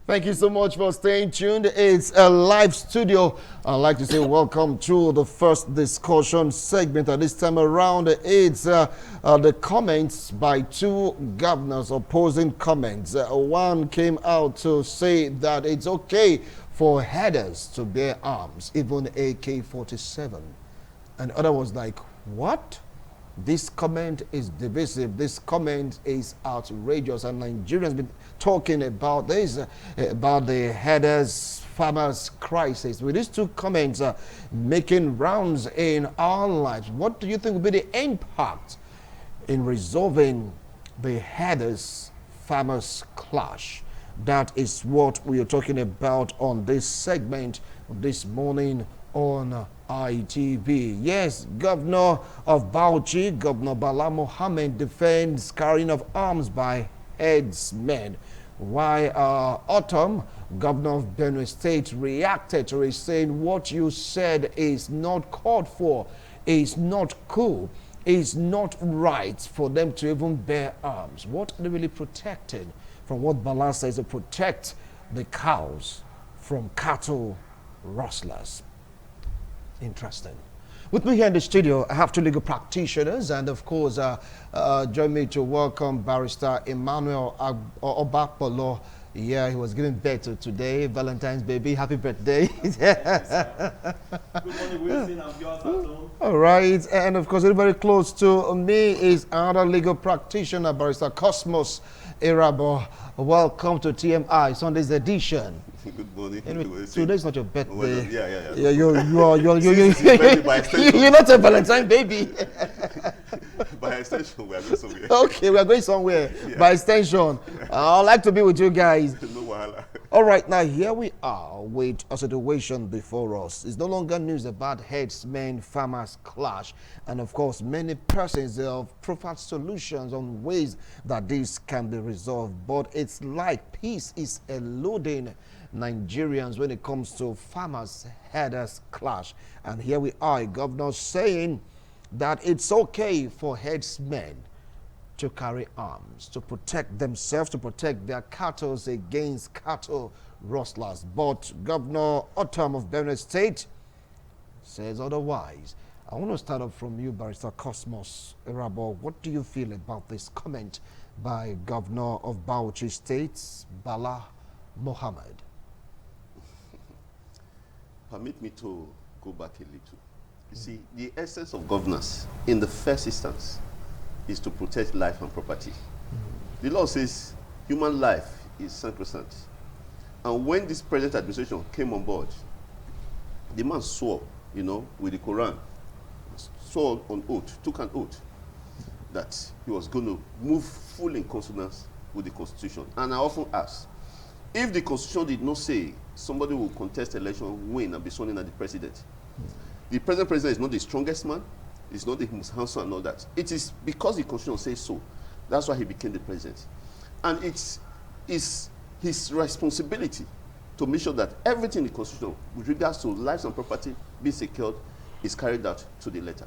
Thank you so much for staying tuned. It's a live studio. I'd like to say welcome to the first discussion segment. At this time around, it's the comments by two governors, opposing comments. One came out to say that it's okay for headers to bear arms, even AK-47. And other was like, what? This comment is divisive. This comment is outrageous. And Nigerians been talking about this, about the headers farmers crisis. With these two comments making rounds in our lives, what do you think will be the impact in resolving the headers farmers clash? That is what we are talking about on this segment this morning on ITV. Yes, Governor of Bauchi, Governor Bala Mohammed, defends carrying of arms by herdsmen. While Autumn, Governor of Benue State, reacted to it, saying what you said is not called for, is not cool, is not right for them to even bear arms. What are they really protecting? From what Bala says, to protect the cows from cattle rustlers. Interesting. With me here in the studio, I have two legal practitioners, and of course, join me to welcome Barrister Emmanuel Obapolo. Yeah, he was giving birth to today, Valentine's baby. Happy birthday. Good morning, Wilson, and viewers at home. All right, and of course, very close to me is another legal practitioner, Barrister Cosmos Irabo. Welcome to TMI Sunday's edition. Good morning. Anyway, today's not your birthday. Well, yeah. You're not a Valentine baby. By extension, we are going somewhere. Okay, we are going somewhere. Yeah. By extension, I'd like to be with you guys. No wahala. All right, now here we are with a situation before us. It's no longer news about herdsmen farmers clash, and of course, many persons have proffered solutions on ways that this can be resolved. But it's like peace is eluding Nigerians when it comes to farmers headers clash. And here we are, a governor saying that it's okay for herdsmen to carry arms, to protect themselves, to protect their cattle against cattle rustlers. But Governor Autumn of Benue State says otherwise. I want to start off from you, Barrister Cosmos Irabo. What do you feel about this comment by Governor of Bauchi State, Bala Mohammed? Permit me to go back a little. You see, the essence of governance in the first instance is to protect life and property. The law says human life is sacrosanct. And when this present administration came on board, the man swore, with the Quran, swore on oath, took an oath, that he was going to move full in consonance with the Constitution. And I often ask, if the Constitution did not say somebody will contest election, win, and be sworn in as the president, the present president is not the strongest man, he's not the most handsome and all that. It is because the Constitution says so. That's why he became the president. And it's his responsibility to make sure that everything in the Constitution with regards to lives and property being secured is carried out to the letter.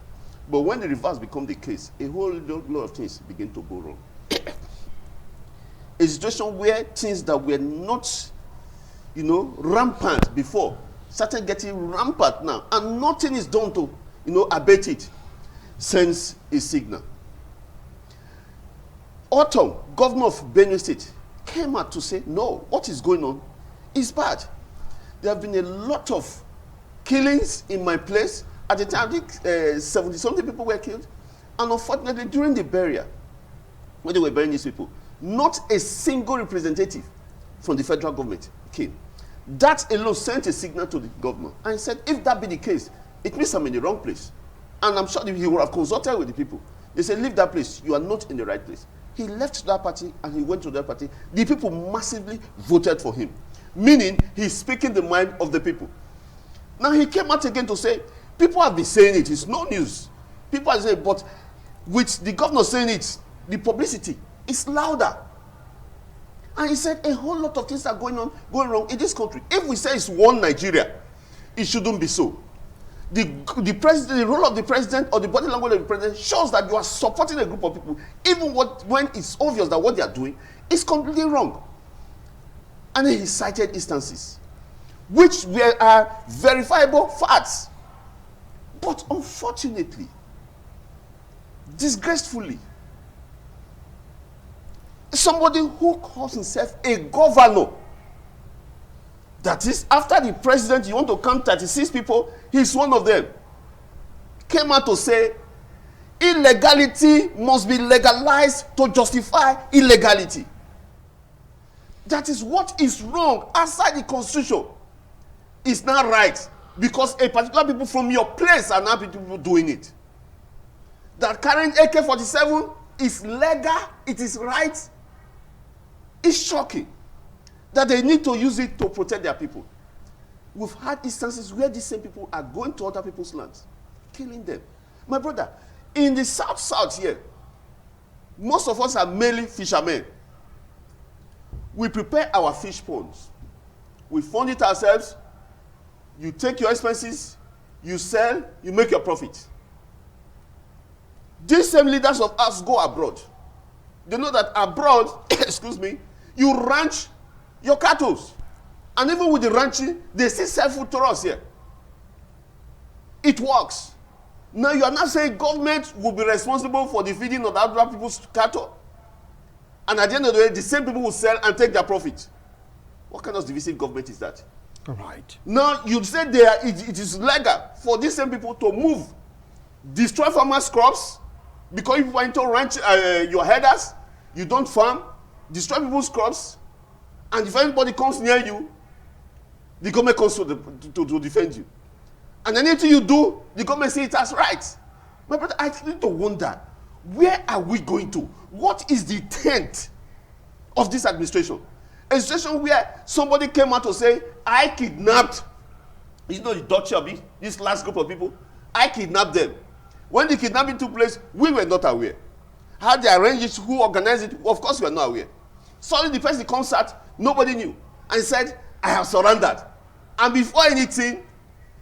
But when the reverse becomes the case, a whole lot of things begin to go wrong. A situation where things that were not, rampant before started getting rampant now, and nothing is done to, abate it, sends a signal. Autumn, governor of Benue State, came out to say, no, what is going on is bad. There have been a lot of killings in my place. At the time, I think 70-something people were killed. And unfortunately, during the burial, when they were burying these people, not a single representative from the federal government came. That alone sent a signal to the governor and said, if that be the case, it means I'm in the wrong place. And I'm sure he would have consulted with the people. They said, leave that place. You are not in the right place. He left that party and he went to that party. The people massively voted for him, meaning he's speaking the mind of the people. Now he came out again to say, people have been saying it. It's no news. People are saying, but with the governor saying it, the publicity is louder. And he said a whole lot of things are going wrong in this country. If we say it's one Nigeria, it shouldn't be so. The president, the role of the president or the body language of the president shows that you are supporting a group of people, even when it's obvious that what they are doing is completely wrong. And then he cited instances, which are verifiable facts. But unfortunately, disgracefully, somebody who calls himself a governor, that is, after the president, you want to count 36 people, he's one of them, came out to say illegality must be legalized to justify illegality. That is what is wrong outside the constitution. It's not right because a particular people from your place are now people doing it. That carrying AK-47 is legal, it is right. It's shocking that they need to use it to protect their people. We've had instances where these same people are going to other people's lands, killing them. My brother, in the south here, most of us are mainly fishermen. We prepare our fish ponds. We fund it ourselves. You take your expenses, you sell, you make your profit. These same leaders of us go abroad. They know that abroad, excuse me, you ranch your cattle. And even with the ranching, they still sell food to us here. It works. Now you are not saying government will be responsible for the feeding of other people's cattle. And at the end of the day, the same people will sell and take their profit. What kind of divisive government is that? All right. Now you say it is legal for these same people to move, destroy farmers' crops, because if you want to ranch your headers, you don't farm, destroy people's crops, and if anybody comes near you, the government comes to defend you. And anything you do, the government says it as right. My brother, I need to wonder, where are we going to? What is the intent of this administration? A situation where somebody came out to say, I kidnapped, you know, the Dutch Abbey, this last group of people, I kidnapped them. When the kidnapping took place, we were not aware. How they arranged it, who organized it, of course we are not aware. Suddenly the person comes out, nobody knew, and said, I have surrendered. And before anything,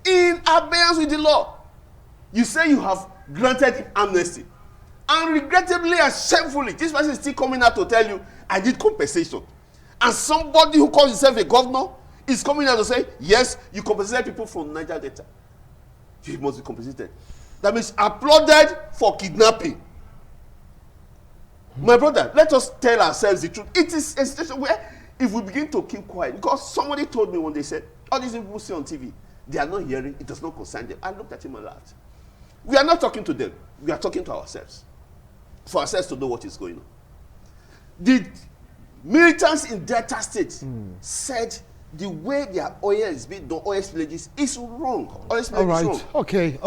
in abeyance with the law, you say you have granted him amnesty. And regrettably and shamefully, this person is still coming out to tell you, I did compensation. And somebody who calls himself a governor is coming out to say, yes, you compensate people from Niger Delta. You must be compensated. That means applauded for kidnapping. My brother, let us tell ourselves the truth. It is a situation where if we begin to keep quiet, because somebody told me when they said, all these people see on TV, they are not hearing, it does not concern them. I looked at him and laughed. We are not talking to them. We are talking to ourselves. For ourselves to know what is going on. The militants in Delta State said the way their oil is being done, oil spillages, is wrong. Oil spillage is wrong. Okay.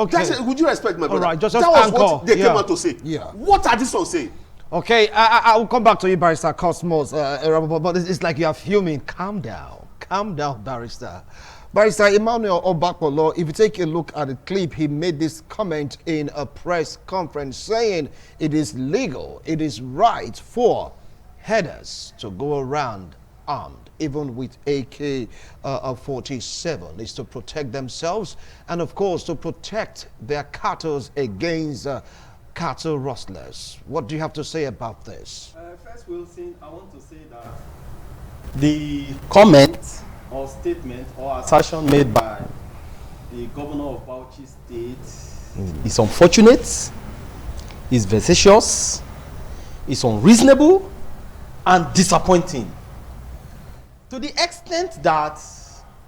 Would you respect my brother? All right, just that was anchor. what they came out to say. Yeah. What are these ones saying? Okay, I will come back to you, Barrister Cosmos. But it's like you are fuming. Calm down, Barrister. Barrister Emmanuel Obakolo, if you take a look at the clip, he made this comment in a press conference saying it is legal, it is right for headers to go around armed, even with AK-47. It's to protect themselves and, of course, to protect their cattle against cattle rustlers. What do you have to say about this? First, Wilson, I want to say that the comment or statement or assertion made by the governor of Bauchi State is unfortunate, is vexatious, is unreasonable, and disappointing. To the extent that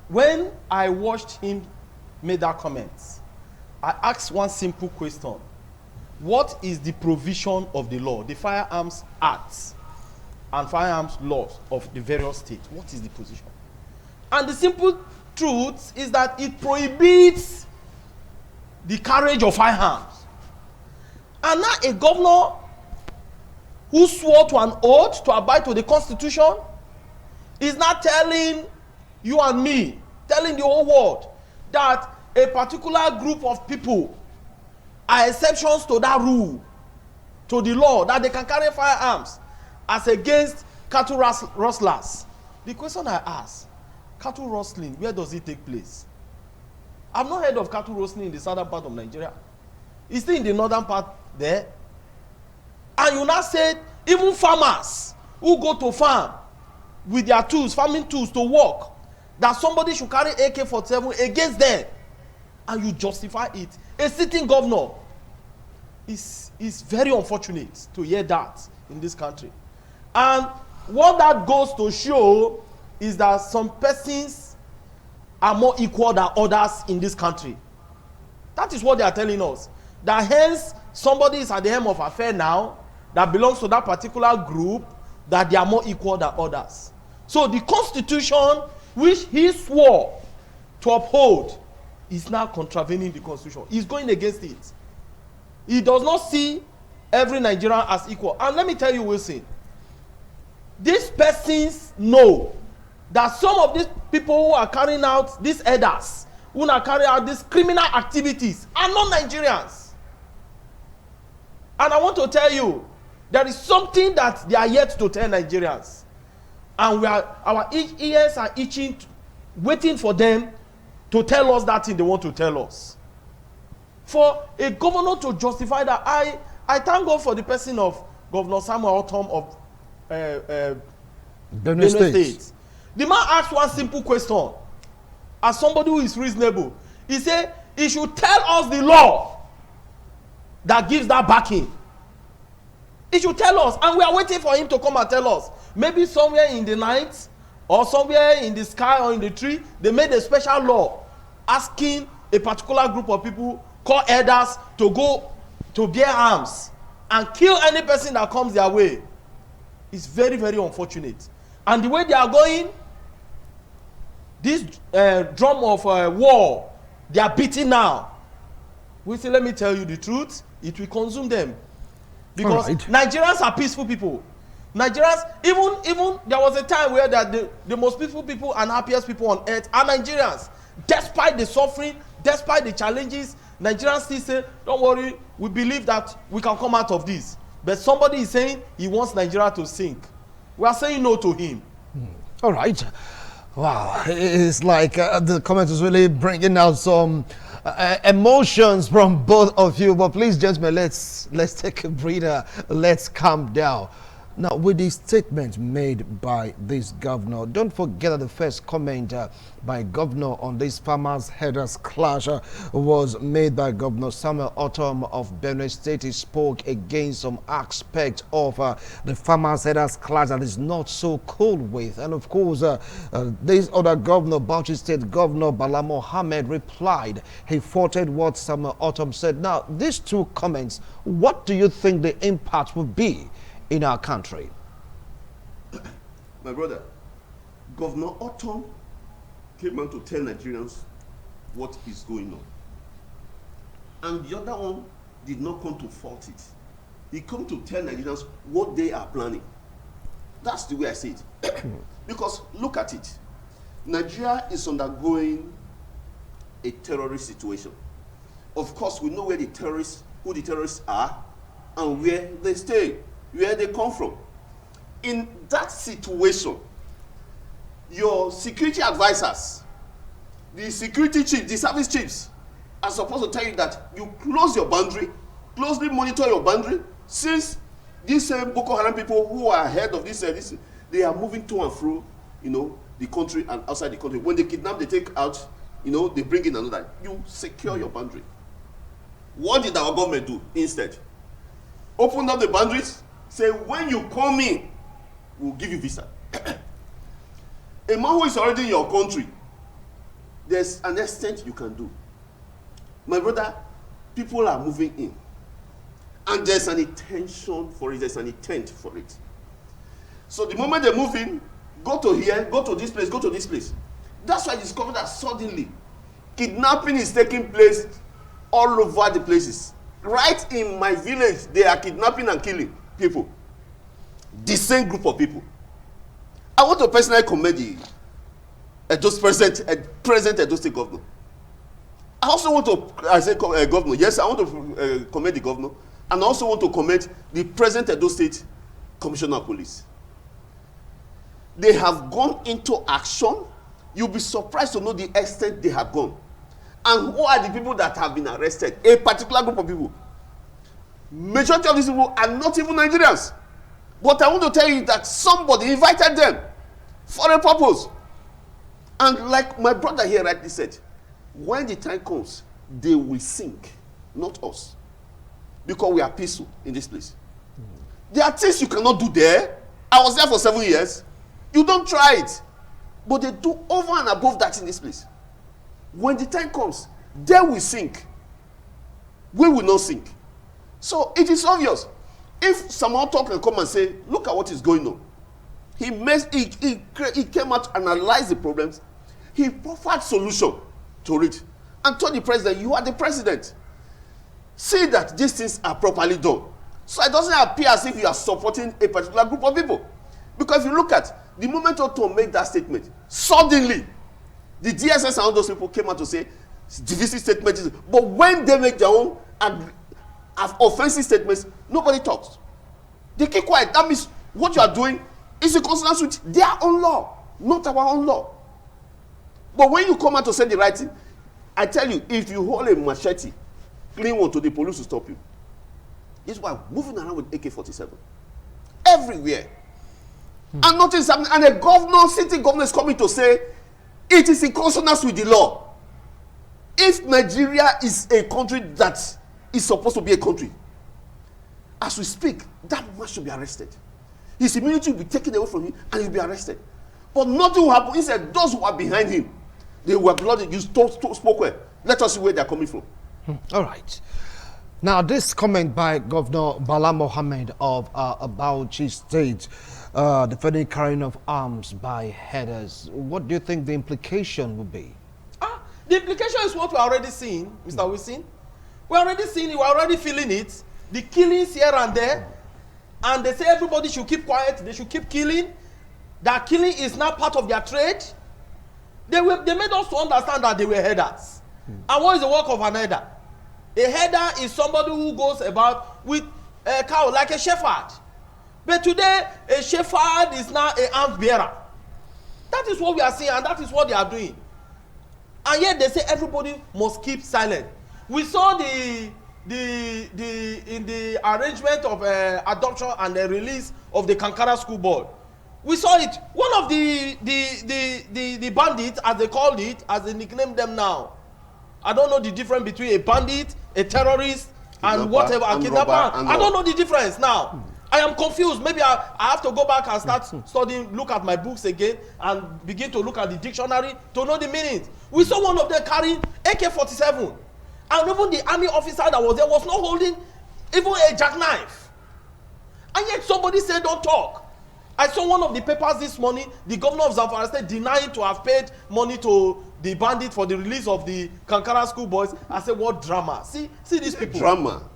when I watched him make that comment, I asked one simple question. What is the provision of the law, the Firearms Act and firearms laws of the various states? What is the position? And the simple truth is that it prohibits the carriage of firearms. And now a governor who swore to an oath to abide to the Constitution is not telling you and me, telling the whole world, that a particular group of people are exceptions to that rule, to the law, that they can carry firearms as against cattle rustlers. The question I ask, cattle rustling, where does it take place? I've not heard of cattle rustling in the southern part of Nigeria. It's still in the northern part there. And you now said even farmers who go to farm with their tools, farming tools, to work, that somebody should carry AK-47 against them, and you justify it. A sitting governor is very unfortunate to hear that in this country. And what that goes to show is that some persons are more equal than others in this country. That is what they are telling us. That hence somebody is at the helm of affair now that belongs to that particular group, that they are more equal than others. So the constitution which he swore to uphold is now contravening the constitution. He's going against it. He does not see every Nigerian as equal. And let me tell you, Wilson, these persons know that some of these people who are carrying out these herders, who are carrying out these criminal activities, are not Nigerians. And I want to tell you, there is something that they are yet to tell Nigerians. And our ears are itching, waiting for them to tell us that thing they want to tell us. For a governor to justify that, I thank God for the person of Governor Samuel Otom of Benue State. The man asked one simple question, as somebody who is reasonable. He said he should tell us the law that gives that backing. He should tell us, and we are waiting for him to come and tell us. Maybe somewhere in the night, or somewhere in the sky, or in the tree, they made a special law asking a particular group of people called elders to go to bear arms and kill any person that comes their way. It's very, very unfortunate. And the way they are going, this drum of war, they are beating now. We say, let me tell you the truth, it will consume them. Because Nigerians are peaceful people. Nigerians, even there was a time where that the most peaceful people and happiest people on earth are Nigerians. Despite the suffering, despite the challenges, Nigerians still say, don't worry, we believe that we can come out of this. But somebody is saying he wants Nigeria to sink. We are saying no to him. All right. Wow. It's like the comment is really bringing out some emotions from both of you. But please, gentlemen, let's take a breather. Let's calm down. Now, with the statement made by this governor, don't forget that the first comment by governor on this farmers herders clash was made by Governor Samuel Otom of Benue State. He spoke against some aspect of the farmers herders clash that is not so cool with. And of course, this other governor, Bauchi State Governor Bala Mohammed, replied. He faulted what Samuel Otom said. Now, these two comments, what do you think the impact will be in our country? My brother, Governor Otom came out to tell Nigerians what is going on. And the other one did not come to fault it. He came to tell Nigerians what they are planning. That's the way I see it. Because look at it. Nigeria is undergoing a terrorist situation. Of course, we know where the terrorists, who the terrorists are, and where they stay, where they come from. In that situation, your security advisors, the security chiefs, the service chiefs, are supposed to tell you that you close your boundary, closely monitor your boundary, since these Boko Haram people who are ahead of this, they are moving to and fro, the country and outside the country. When they kidnap, they take out, they bring in another. You secure your boundary. What did our government do instead? Open up the boundaries, say, when you come in, we'll give you visa. A man who is already in your country, there's an extent you can do. My brother, people are moving in. And there's an intention for it, there's an intent for it. So the moment they move in, go to here, go to this place, go to this place. That's why I discovered that suddenly, kidnapping is taking place all over the places. Right in my village, they are kidnapping and killing people. The same group of people. I want to personally commend the present Edo State governor. I also want to, governor, yes, I want to commend the governor, and I also want to commend the present Edo State Commissioner of Police. They have gone into action. You'll be surprised to know the extent they have gone. And who are the people that have been arrested? A particular group of people. Majority of these people are not even Nigerians. But I want to tell you that somebody invited them. for a purpose. And like my brother here rightly said, when the time comes, they will sink, not us. Because we are peaceful in this place. There are things you cannot do there. I was there for 7 years. You don't try it. But they do over and above that in this place. When the time comes, they will sink. We will not sink. So it is obvious. If someone talk and come and say, look at what is going on. He came out and analyzed the problems. He proffered solution to it. And told the president, you are the president. See that these things are properly done. So it doesn't appear as if you are supporting a particular group of people. Because if you look at the moment Otto made that statement, suddenly the DSS and all those people came out to say divisive statement is, but when they make their own offensive statements, nobody talks. They keep quiet. That means what you are doing is in consonance with their own law, not our own law. But when you come out to say the right thing, I tell you, if you hold a machete, clean one to the police to stop you. This is why moving around with AK-47 everywhere. And nothing is happening. And a governor, city governor is coming to say it is in consonance with the law. If Nigeria is a country that is supposed to be a country, as we speak, that man should be arrested. His immunity will be taken away from him and he'll be arrested. But nothing will happen. Instead, those who are behind him, they were bloody. You spoke well. Let us see where they're coming from. All right. Now, this comment by Governor Bala Mohammed of Bauchi State, defending carrying of arms by headers. What do you think the implication would be? The implication is what we're already seeing, Mr. Wilson. We're already seeing it, we're already feeling it. The killings here and there. And they say everybody should keep quiet, they should keep killing. That killing is now part of their trade. They made us to understand that they were headers. And what is the work of an header? A header is somebody who goes about with a cow, like a shepherd. But today, a shepherd is now an arms bearer. That is what we are seeing, and that is what they are doing. And yet they say everybody must keep silent. We saw in the arrangement of adoption and the release of the Kankara school board. We saw it. One of the bandits, as they called it, as they nicknamed them now. I don't know the difference between a bandit, a terrorist, and whatever, a kidnapper. I don't know the difference now. I am confused. Maybe I have to go back and start studying, look at my books again, and begin to look at the dictionary to know the meanings. We saw one of them carrying AK-47. And even the army officer that was there was not holding even a jackknife. And yet somebody said, don't talk. I saw one of the papers this morning, the governor of Zamfara State denying to have paid money to the bandit for the release of the Kankara school boys. I said, what drama? See these people. Drama.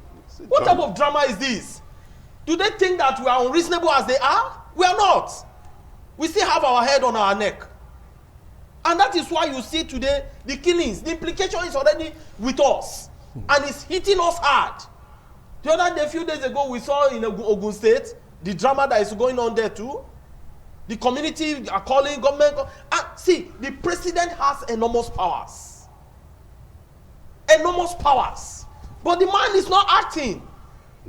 What type of drama is this? Do they think that we are unreasonable as they are? We are not. We still have our head on our neck. And that is why you see today the killings. The implication is already with us. And it's hitting us hard. The other day, a few days ago, we saw in Ogun State, the drama that is going on there too. The community are calling government. And see, the president has enormous powers. Enormous powers. But the man is not acting.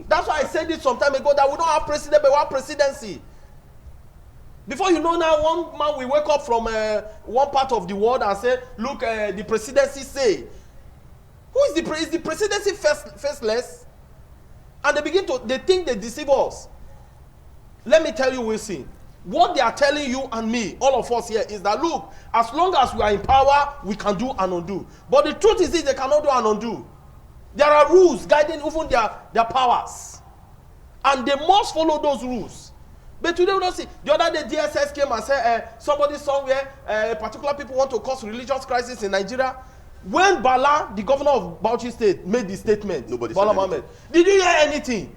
That's why I said it some time ago that we don't have president, but we have presidency. Before you know now, one man will wake up from one part of the world and say, look, the presidency say. Who is the presidency faceless? And they think they deceive us. Let me tell you, Wilson, what they are telling you and me, all of us here, is that look, as long as we are in power, we can do and undo. But the truth is this, they cannot do and undo. There are rules guiding even their powers. And they must follow those rules. But today we don't see. The other day DSS came and said somebody somewhere, particular people want to cause religious crisis in Nigeria. When Bala, the governor of Bauchi State, made the statement, nobody Bala said Mohammed, did you hear anything?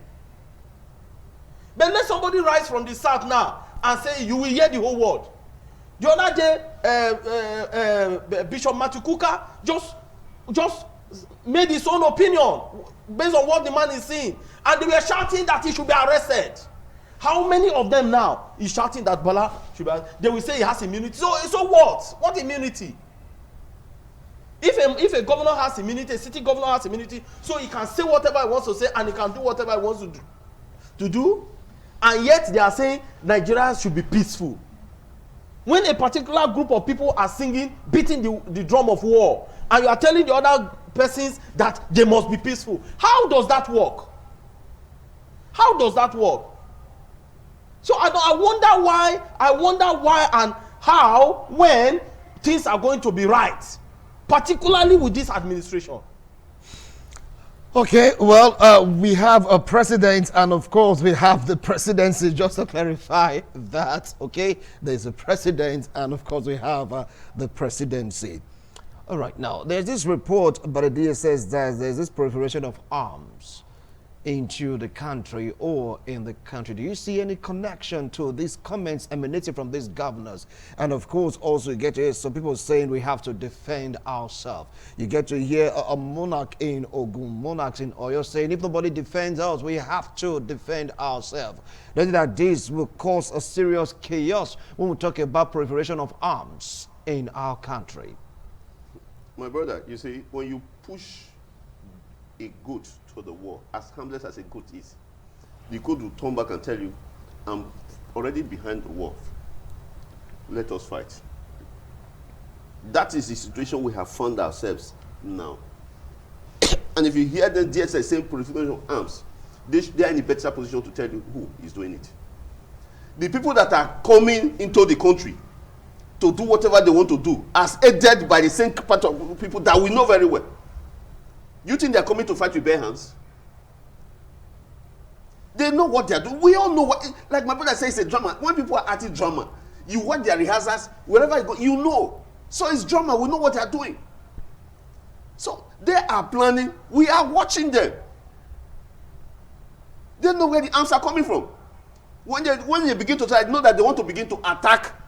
But let somebody rise from the south now and say you will hear the whole world. The other day, Bishop Matukuka just made his own opinion based on what the man is saying, and they were shouting that he should be arrested. How many of them now is shouting that Bala should be arrested? They will say he has immunity. So what? What immunity? If a governor has immunity, a city governor has immunity, so he can say whatever he wants to say and he can do whatever he wants to do, and yet they are saying Nigeria should be peaceful. When a particular group of people are singing, beating the drum of war, and you are telling the other persons that they must be peaceful, how does that work? How does that work? So I wonder why and how, when things are going to be right, particularly with this administration. Okay, well, we have a president, and of course, we have the presidency. Just to clarify that, okay, there's a president, and of course, we have the presidency. All right, now, there's this report by the DSS that there's this proliferation of arms into the country or in the country. Do you see any connection to these comments emanating from these governors? And of course, also you get to hear some people saying we have to defend ourselves. You get to hear a monarch in Ogun, monarchs in Oyo saying if nobody defends us, we have to defend ourselves. Don't you think that this will cause a serious chaos when we talk about proliferation of arms in our country? My brother, you see, when you push a goat to the war, as harmless as a goat is, the goat will turn back and tell you, I'm already behind the wall. Let us fight. That is the situation we have found ourselves now. And if you hear the DSS saying proliferation of arms, they are in a better position to tell you who is doing it. The people that are coming into the country to do whatever they want to do, as aided by the same part of people that we know very well. You think they're coming to fight with bare hands? They know what they're doing. We all know what, like my brother says, it's a drama. When people are acting drama, you watch their rehearsals, wherever you go, you know. So it's drama, we know what they're doing. So they are planning, we are watching them. They know where the arms are coming from. When they begin to try, know that they want to begin to attack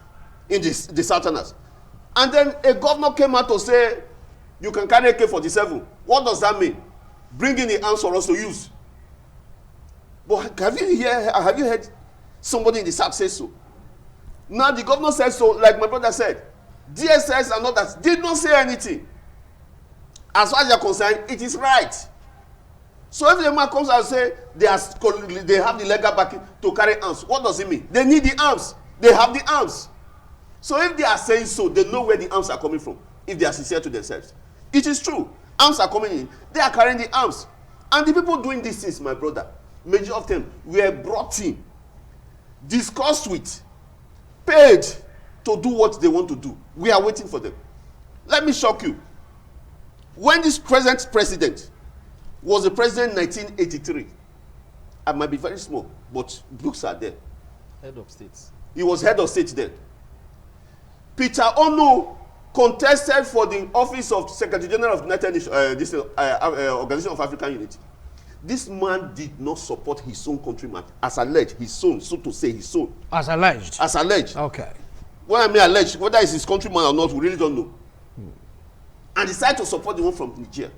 in the Southerners. And then a governor came out to say, you can carry AK-47. What does that mean? Bring in the arms for us to use. But have you heard somebody in the South say so? Now the governor said so, like my brother said. DSS and others did not say anything. As far as they are concerned, it is right. So if the man comes out and say they have the legal backing to carry arms, what does it mean? They need the arms. They have the arms. So if they are saying so, they know where the arms are coming from, if they are sincere to themselves. It is true. Arms are coming in. They are carrying the arms. And the people doing these things, my brother, major of them were brought in, discussed with, paid to do what they want to do. We are waiting for them. Let me shock you. When this present president was the president in 1983, I might be very small, but books are there. Head of states. He was head of state then. Peter Onu contested for the office of Secretary General of the United Nations, Organization of African Unity. This man did not support his own countryman, as alleged, his son, so to say, his son. As alleged? As alleged. Okay. When I mean alleged, whether it's his countryman or not, we really don't know. And decided to support the one from Nigeria.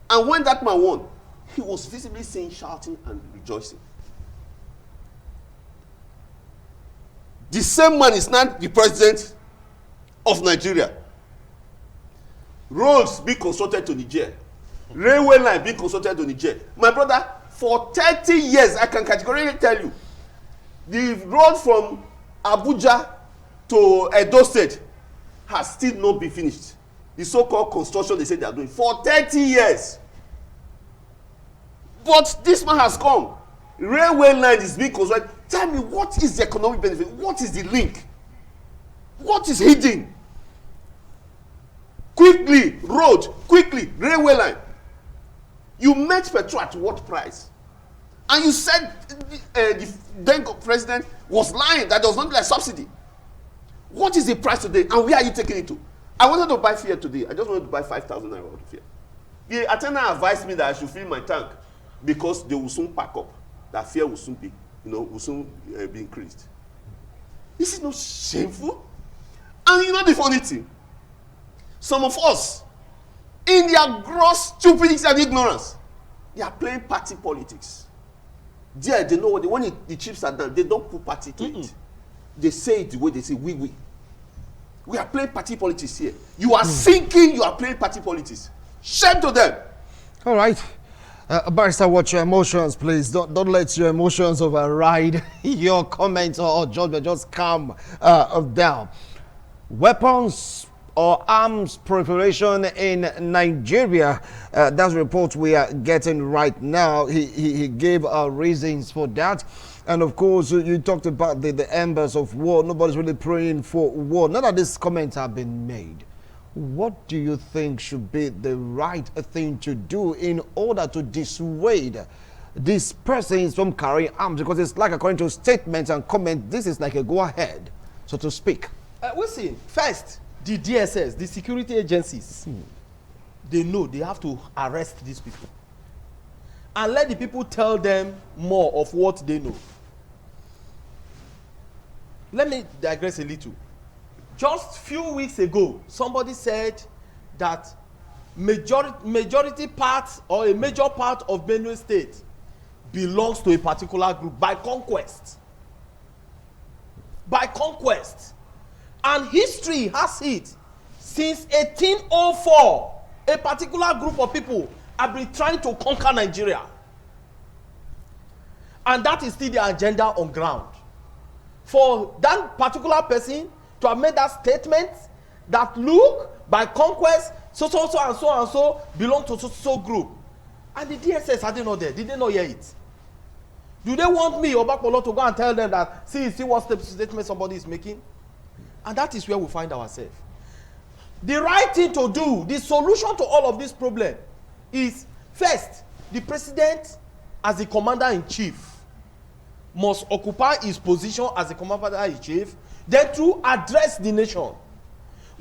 And when that man won, he was visibly seen shouting and rejoicing. The same man is now the president of Nigeria. Roads being constructed to Niger. Railway line being constructed to Niger. My brother, for 30 years, I can categorically tell you, the road from Abuja to Edo State has still not been finished. The so-called construction they say they are doing for 30 years. But this man has come. Railway line is being constructed. Tell me, what is the economic benefit? What is the link? What is hidden? Quickly, road, quickly, railway line. You met petrol at what price? And you said the then president was lying, that there was nothing like subsidy. What is the price today, and where are you taking it to? I wanted to buy fuel today. I just wanted to buy 5,000 naira of fuel. The attendant advised me that I should fill my tank because they will soon pack up. That fuel will soon be, be increased. This is not shameful. And you know the funny thing? Some of us, in their gross stupidity and ignorance, they are playing party politics. There, they know what when the chips are done, they don't put party to it. They say it the way they say, we. We are playing party politics here. You are thinking you are playing party politics. Shame to them. All right. Barrister, watch your emotions, please. Don't let your emotions override your comments or judgment. Just calm down. Weapons or arms proliferation in Nigeria. That's a report we are getting right now. He gave reasons for that. And of course, you talked about the embers of war. Nobody's really praying for war. None of these comments have been made. What do you think should be the right thing to do in order to dissuade these persons from carrying arms? Because it's like, according to statements and comments, this is like a go-ahead, so to speak. We see, first, the DSS, the security agencies, they know they have to arrest these people. And let the people tell them more of what they know. Let me digress a little. Just few weeks ago, somebody said that majority part or a major part of Benue State belongs to a particular group by conquest. By conquest. And history has it. Since 1804, a particular group of people have been trying to conquer Nigeria. And that is still the agenda on ground. For that particular person to have made that statement that look, by conquest, so and so belong to so group. And the DSS, are they not there? Did they not hear it? Do they want me, Obakolo, to go and tell them that, see what statement somebody is making? And that is where we find ourselves. The right thing to do, the solution to all of this problem is, first, the president as the commander-in-chief must occupy his position as the commander-in-chief, then to address the nation.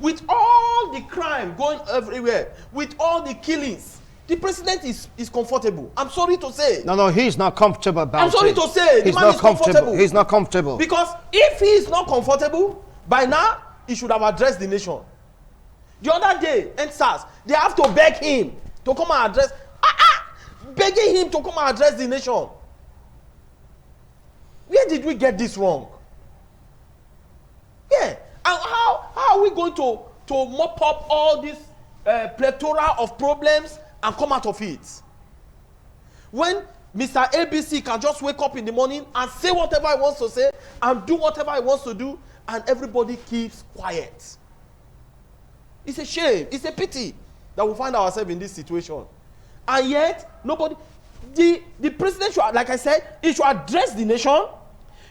With all the crime going everywhere, with all the killings, the president is comfortable. I'm sorry to say. No, he's not comfortable about it. I'm sorry to say, the man is comfortable. He's not comfortable. Because if he is not comfortable, by now, he should have addressed the nation. The other day, NSAS, they have to beg him to come and address, begging him to come and address the nation. Where did we get this wrong? Yeah, and how are we going to mop up all this plethora of problems and come out of it? When Mr. ABC can just wake up in the morning and say whatever he wants to say and do whatever he wants to do, and everybody keeps quiet. It's a shame, it's a pity that we find ourselves in this situation. And yet, nobody, the president should, like I said, he should address the nation.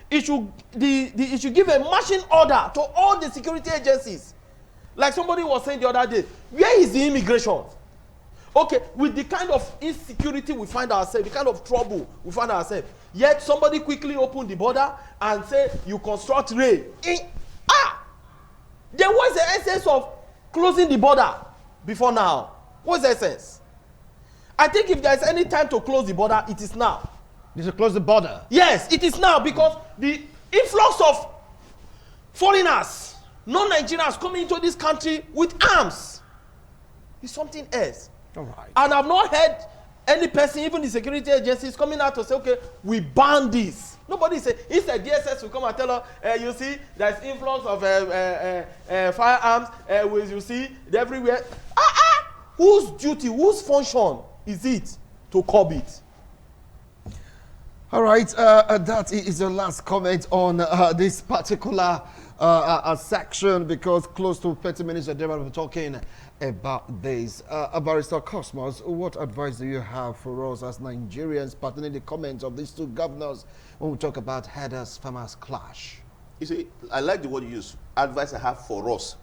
He should give a marching order to all the security agencies. Like somebody was saying the other day, where is the immigration? Okay, with the kind of insecurity we find ourselves, the kind of trouble we find ourselves, yet somebody quickly opened the border and say, you construct rail. Then what is the essence of closing the border before now? What is the essence? I think if there is any time to close the border, it is now. You should close the border. Yes, it is now, because the influx of foreigners, non-Nigerians coming into this country with arms is something else. All right. And I've not heard any person, even the security agencies, coming out to say, okay, we ban this. Nobody say. Instead, DSS will come and tell us, you see, there's influx of firearms, you see, everywhere. Whose duty, whose function is it to curb it? All right, that is your last comment on this particular section, because close to 30 minutes of we're talking about this. Barrister Cosmos, what advice do you have for us as Nigerians pertaining the comments of these two governors when we talk about herders-farmers clash? You see, I like the word you use. Advice I have for us,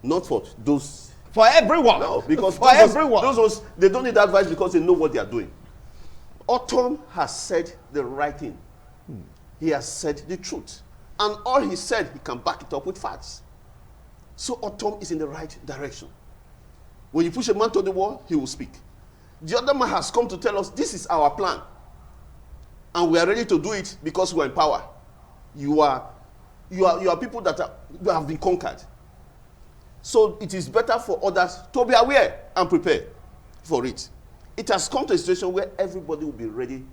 not for those. For everyone. No, because for everyone. Those they don't need advice because they know what they are doing. Autumn has said the right thing. He has said the truth. And all he said, he can back it up with facts. So Autumn is in the right direction. When you push a man to the wall, he will speak. The other man has come to tell us, this is our plan. And we are ready to do it because we are in power. You are people that have been conquered. So it is better for others to be aware and prepare for it. It has come to a situation where everybody will be ready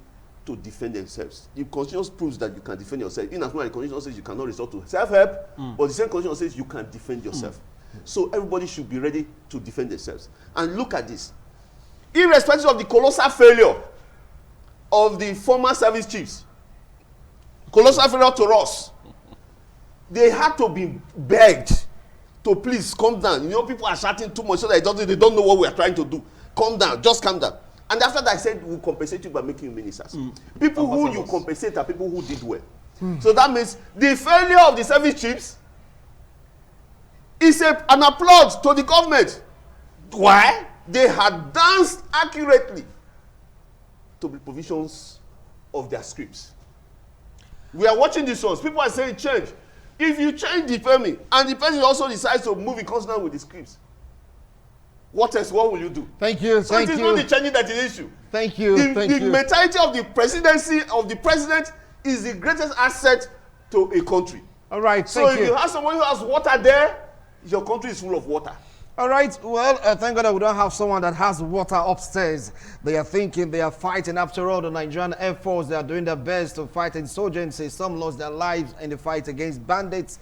to defend themselves. The Constitution proves that you can defend yourself. In as much as the Constitution says you cannot resort to self-help, but the same Constitution says you can defend yourself. So everybody should be ready to defend themselves. And look at this. Irrespective of the colossal failure of the former service chiefs, colossal failure to us. They had to be begged to please calm down. You know, people are shouting too much so that they don't know what we are trying to do. Calm down, just calm down. And after that, I said, we'll compensate you by making you ministers. People who you compensate are people who did well. So that means the failure of the service chiefs is an applaud to the government. Why? They had danced accurately to the provisions of their scripts. We are watching these ones. People are saying change. If you change the Femi and the person also decides to move in consonant with the scripts, what else? What will you do? Thank you. So it is not the changing that is the issue. Thank you. The mentality of the presidency of the president is the greatest asset to a country. All right. So if you have someone who has water there, your country is full of water. All right. Well, thank God that we don't have someone that has water upstairs. They are thinking, they are fighting. After all, the Nigerian Air Force, they are doing their best to fight insurgency. Some lost their lives in the fight against bandits.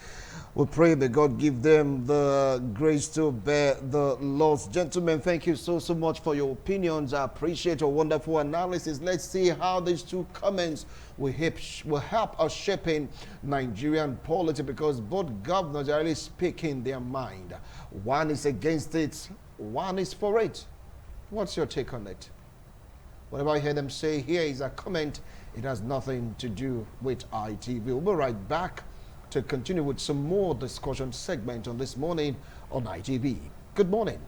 We pray that God give them the grace to bear the loss. Gentlemen, thank you so much for your opinions. I appreciate your wonderful analysis. Let's see how these two comments will help us shaping Nigerian politics, because both governors are really speaking their mind. One is against it, one is for it. What's your take on it? Whatever I hear them say, here is a comment. It has nothing to do with ITV. We'll be right back to continue with some more discussion segment on this morning on ITV. Good morning.